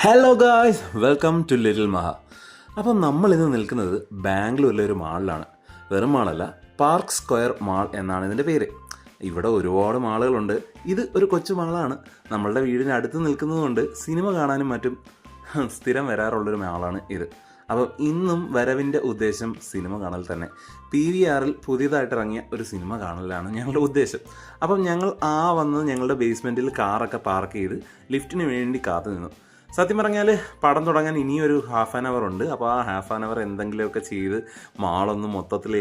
Hello guys, welcome to little Maha. അപ്പം നമ്മളിന്ന് നിൽക്കുന്നത് ബാംഗ്ലൂരിലെ ഒരു മാളിലാണ്. വെറും മാളല്ല, പാർക്ക് സ്ക്വയർ മാൾ എന്നാണ് ഇതിൻ്റെ പേര്. ഇവിടെ ഒരുപാട് മാളുകളുണ്ട്. ഇത് ഒരു കൊച്ചു മാളാണ്. നമ്മളുടെ വീടിന് അടുത്ത് നിൽക്കുന്നതുകൊണ്ട് സിനിമ കാണാനും മറ്റും സ്ഥിരം വരാറുള്ളൊരു മാളാണ് ഇത്. അപ്പം ഇന്നും വരവിൻ്റെ ഉദ്ദേശം സിനിമ കാണൽ തന്നെ. PVR പുതിയതായിട്ട് ഇറങ്ങിയ ഒരു സിനിമ കാണലാണ് ഞങ്ങളുടെ ഉദ്ദേശം. അപ്പം ഞങ്ങൾ വന്ന് ഞങ്ങളുടെ ബേസ്മെൻറ്റിൽ കാറൊക്കെ പാർക്ക് ചെയ്ത് ലിഫ്റ്റിന് വേണ്ടി കാത്തു നിന്നു. സത്യം പറഞ്ഞാൽ പടം തുടങ്ങാൻ ഇനിയൊരു ഹാഫ് ആൻ അവർ ഉണ്ട്. അപ്പോൾ ആ ഹാഫ് ആൻ അവർ എന്തെങ്കിലുമൊക്കെ ചെയ്ത് മാളൊന്ന് മൊത്തത്തിൽ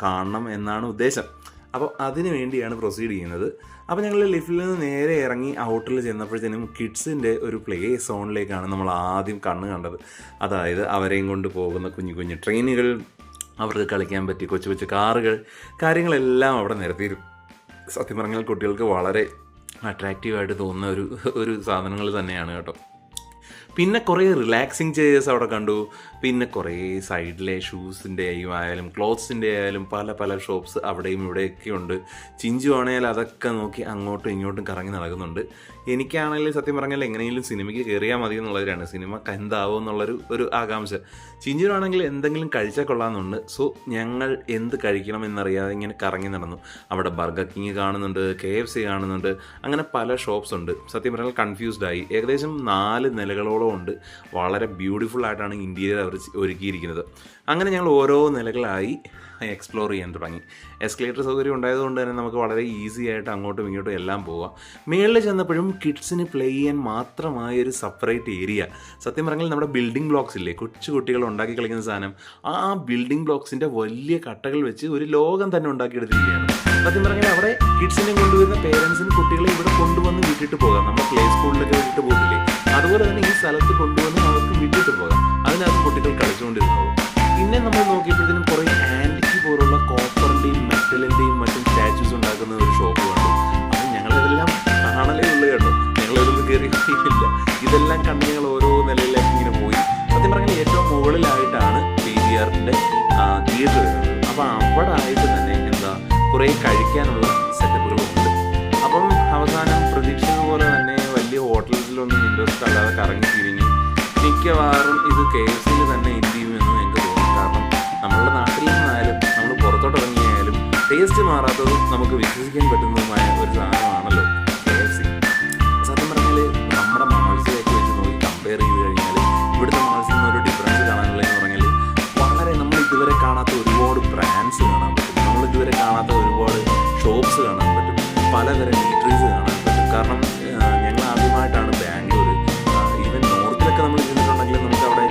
കാണണം എന്നാണ് ഉദ്ദേശം. അപ്പോൾ അതിന് വേണ്ടിയാണ് പ്രൊസീഡ് ചെയ്യുന്നത്. അപ്പോൾ ഞങ്ങൾ ലിഫ്റ്റിൽ നിന്ന് നേരെ ഇറങ്ങി ഔട്ടിൽ ചെന്നപ്പോഴത്തേനും കിഡ്സിൻ്റെ ഒരു പ്ലേ സോണിലേക്കാണ് നമ്മൾ ആദ്യം കണ്ണ് കണ്ടത്. അതായത് അവരെയും കൊണ്ട് പോകുന്ന കുഞ്ഞു കുഞ്ഞു ട്രെയിനുകൾ, അവർക്ക് കളിക്കാൻ പറ്റിയ കൊച്ചു കൊച്ചു കാറുകൾ, കാര്യങ്ങളെല്ലാം അവിടെ നിരത്തിയിരുന്നു. സത്യം പറഞ്ഞാൽ കുട്ടികൾക്ക് വളരെ അട്രാക്റ്റീവായിട്ട് തോന്നുന്ന ഒരു സാധനങ്ങൾ തന്നെയാണ് കേട്ടോ. പിന്നെ കുറേ റിലാക്സിങ് ചെയേഴ്സ് അവിടെ കണ്ടു. പിന്നെ കുറേ സൈഡിലെ ഷൂസിൻ്റെ ആയാലും ക്ലോത്ത്സിൻ്റെ ആയാലും പല ഷോപ്സ് അവിടെയും ഇവിടെയൊക്കെ ഉണ്ട്. ചിഞ്ചു ആണെങ്കിൽ അതൊക്കെ നോക്കി അങ്ങോട്ടും ഇങ്ങോട്ടും കറങ്ങി നടക്കുന്നുണ്ട്. എനിക്കാണെങ്കിൽ സത്യം പറഞ്ഞാൽ എങ്ങനെയെങ്കിലും സിനിമയ്ക്ക് കയറിയാൽ മതി എന്നുള്ളവരാണ്. സിനിമ എന്താവും എന്നുള്ളൊരു ആകാംക്ഷ. ചിഞ്ചുവാണെങ്കിൽ എന്തെങ്കിലും കഴിച്ചാൽ കൊള്ളാമെന്നുണ്ട്. സോ ഞങ്ങൾ എന്ത് കഴിക്കണം എന്നറിയാതെ ഇങ്ങനെ കറങ്ങി നടന്നു. അവിടെ ബർഗർ കിങ് കാണുന്നുണ്ട്, KFC കാണുന്നുണ്ട്, അങ്ങനെ പല ഷോപ്സ് ഉണ്ട്. സത്യം പറഞ്ഞാൽ കൺഫ്യൂസ്ഡായി. ഏകദേശം 4 നിലകളോളം ഉണ്ട്. വളരെ ബ്യൂട്ടിഫുൾ ആയിട്ടാണ് ഇൻറ്റീരിയർ അവർ ഒരുക്കിയിരിക്കുന്നത്. അങ്ങനെ ഞങ്ങൾ ഓരോ നിലകളായി എക്സ്പ്ലോർ ചെയ്യാൻ തുടങ്ങി. എസ്കലേറ്റർ സൗകര്യം ഉണ്ടായതുകൊണ്ട് തന്നെ നമുക്ക് വളരെ ഈസി ആയിട്ട് അങ്ങോട്ടും ഇങ്ങോട്ടും എല്ലാം പോവാം. മേളിൽ ചെന്നപ്പോഴും കിഡ്സിന് പ്ലേ ചെയ്യാൻ മാത്രമായ ഒരു സെപ്പറേറ്റ് ഏരിയ. സത്യം പറഞ്ഞാൽ നമ്മുടെ ബിൽഡിംഗ് ബ്ലോക്സ് ഇല്ലേ, കൊച്ചു കുട്ടികൾ ഉണ്ടാക്കി കളിക്കുന്ന സാധനം, ആ ബിൽഡിംഗ് ബ്ലോക്സിൻ്റെ വലിയ കട്ടകൾ വെച്ച് ഒരു ലോകം തന്നെ ഉണ്ടാക്കിയെടുത്തിരിക്കുകയാണ്. സത്യം പറഞ്ഞാൽ അവിടെ കിഡ്സിനെ കൊണ്ടുവരുന്ന പേരൻസിന് കുട്ടികളെ ഇവിടെ കൊണ്ടുവന്ന് വിട്ടിട്ട് പോകാം. നമ്മൾ പ്ലേ സ്കൂളിലൊക്കെ വിട്ടിട്ട് പോകില്ലേ, അതുപോലെ തന്നെ ഈ സ്ഥലത്ത് കൊണ്ടുവന്ന് അവർക്ക് വിട്ടിട്ട് പോകാം. അതിനകത്ത് കുട്ടികൾ കളിച്ചുകൊണ്ടിരുന്നോളൂ. പിന്നെ നമ്മൾ നോക്കിയപ്പോഴത്തേനും കുറേ ആൻറ്റിക്ക് പോലുള്ള കോപ്പറിൻ്റെയും മെറ്റലിൻ്റെയും മറ്റും സ്റ്റാച്യൂസ് ഉണ്ടാക്കുന്ന ഒരു ഷോപ്പ് കണ്ടു. അപ്പം ഞങ്ങളിതെല്ലാം കാണലേ ഉള്ളു കേട്ടോ. ഞങ്ങളിതൊന്നും കയറിയില്ല. ഇതെല്ലാം കണ്ട് ഞങ്ങൾ ഓരോ നിലയിലേക്ക് ഇങ്ങനെ പോയി. സത്യം പറഞ്ഞാൽ ഏറ്റവും മുകളിലായിട്ടാണ് PVRൻ്റെ തിയേറ്റർ വരുന്നത്. അപ്പോൾ അവിടെ ആയിട്ട് തന്നെ കുറേ കഴിക്കാനുള്ള സെറ്റപ്പുകളുണ്ട്. അപ്പം അവസാനം പ്രതീക്ഷിച്ചതുപോലെ തന്നെ വലിയ ഹോട്ടൽസിലൊന്നും ഇൻട്രസ്റ്റ് അല്ലാതെ കറങ്ങി തിരിഞ്ഞു. മിക്കവാറും ഇത് KFC തന്നെ എന്ത് ചെയ്യുമെന്ന് എനിക്ക് തോന്നി. കാരണം നമ്മളുടെ നാട്ടിൽ നിന്നായാലും നമ്മൾ പുറത്തോട്ട് ഇറങ്ങിയായാലും ടേസ്റ്റ് മാറാത്തതും നമുക്ക് വിശ്വസിക്കാൻ പറ്റുന്നതുമായ ഒരു സാധനമാണല്ലോ KFC. സത്യം പറഞ്ഞാൽ നമ്മുടെ മാൾസിലേക്ക് വെച്ച് നോക്കി കമ്പയർ ചെയ്ത് കഴിഞ്ഞാൽ ഇവിടുത്തെ മാൾസിൽ നിന്നൊരു ഡിഫറൻസ് കാണാനുള്ളതെന്ന് പറഞ്ഞാൽ വളരെ നമ്മൾ ഇതുവരെ കാണാത്ത ഒരുപാട് ബ്രാൻഡ്സ് കാണാൻ പറ്റും. നമ്മൾ ഇതുവരെ കാണാത്ത ഒരുപാട് ഷോപ്സ് കാണാൻ പറ്റും. പലതരം ഈറ്ററീസ് കാണാൻ പറ്റും. കാരണം ഞങ്ങൾ ആദ്യമായിട്ടാണ് ബാംഗ്ലൂർ. ഈവൻ നോർത്തിലൊക്കെ നമ്മൾ ഇരുന്നിട്ടുണ്ടെങ്കിൽ നമുക്ക് അവിടെ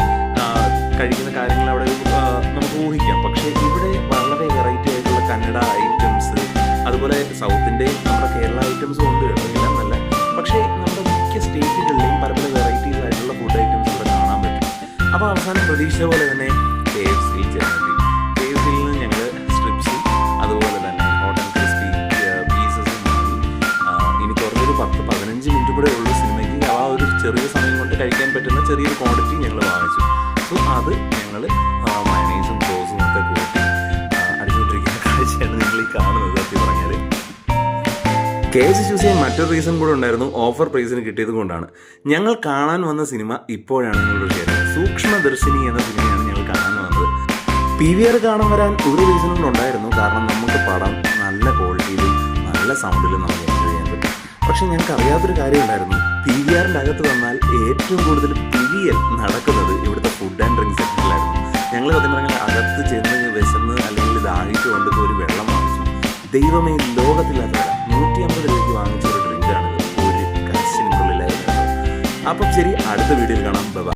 കഴിക്കുന്ന കാര്യങ്ങൾ അവിടെ നമുക്ക് ഊഹിക്കാം. പക്ഷേ ഇവിടെ വളരെ വെറൈറ്റി ആയിട്ടുള്ള കന്നഡ ഐറ്റംസ്, അതുപോലെ സൗത്ത് ഇന്ത്യയും നമ്മുടെ കേരള ഐറ്റംസും ഉണ്ട് കേട്ടോ. എല്ലാം നല്ല, പക്ഷേ നമ്മുടെ മിക്ക സ്റ്റേറ്റുകളിലെയും പല വെറൈറ്റീസ് ആയിട്ടുള്ള ഫുഡ് ഐറ്റംസ് ഇവിടെ കാണാൻ പറ്റും. അപ്പോൾ അവസാനം പ്രതീക്ഷിച്ച പോലെ തന്നെ KFC ചേർന്നെത്തി. KFCയിൽ നിന്ന് ഞങ്ങൾ സ്ട്രിപ്സും അതുപോലെ തന്നെ ഹോട്ട് ആൻഡ് ക്രിസ്പി പീസസും വാങ്ങി. ഇനി കുറഞ്ഞൊരു 10-15 മിനിറ്റ് കൂടെ ഉള്ളൂ സിനിമയ്ക്ക്. ആ ഒരു ചെറിയ സമയം കൊണ്ട് കഴിക്കാൻ പറ്റുന്ന ചെറിയൊരു ക്വാണ്ടിറ്റി ഞങ്ങൾ വാങ്ങിച്ചു. സോ അത് ഞങ്ങൾ മയണൈസും സോസും ഒക്കെ കൂട്ടി അടിച്ചുകൊണ്ടിരിക്കുന്ന കാഴ്ചയാണ് നിങ്ങൾ ഈ കാണുന്നത്. സത്യം പറഞ്ഞാൽ KFC ചൂസ് ചെയ്യാൻ മറ്റൊരു റീസൺ കൂടെ ഉണ്ടായിരുന്നു. ഓഫർ പ്രൈസിന് കിട്ടിയത് കൊണ്ടാണ്. ഞങ്ങൾ കാണാൻ വന്ന സിനിമ ഇപ്പോഴാണ് നിങ്ങളോട് ഷെയർ ചെയ്യുന്നത്. സൂക്ഷ്മദർശിനി എന്ന സിനിമയാണ് ഞങ്ങൾ കാണാൻ വന്നത്. PVR കാണാൻ വരാൻ ഒരു റീസൺ കൂടെ ഉണ്ടായിരുന്നു. കാരണം നമുക്ക് പടം നല്ല ക്വാളിറ്റിയിലും നല്ല സൗണ്ടിലും നമുക്ക് എൻജോയ് ചെയ്യാൻ പറ്റും. പക്ഷേ ഞങ്ങൾക്ക് അറിയാത്തൊരു കാര്യം ഉണ്ടായിരുന്നു. PVRൻ്റെ അകത്ത് വന്നാൽ ഏറ്റവും കൂടുതൽ PVL നടക്കുന്നത് ഇവിടുത്തെ ഫുഡ് ആൻഡ് ഡ്രിങ്ക് സെക്ഷനിലായിരുന്നു. ഞങ്ങൾ സത്യം പറഞ്ഞാൽ അകത്ത് ചെന്ന് വിശന്ന് അല്ലെങ്കിൽ ദാഹിച്ച് കൊണ്ട് ഒരു വെള്ളം വാങ്ങിച്ചു. ദൈവമേ, ലോകത്തില്ലാത്ത 150 രൂപയ്ക്ക് വാങ്ങിച്ച ഒരു ഡ്രിങ്കാണിത്. ഒരു കാശിനുള്ളിലായിരുന്നു. അപ്പം ശരി, അടുത്ത വീഡിയോയിൽ കാണാം. ബൈ.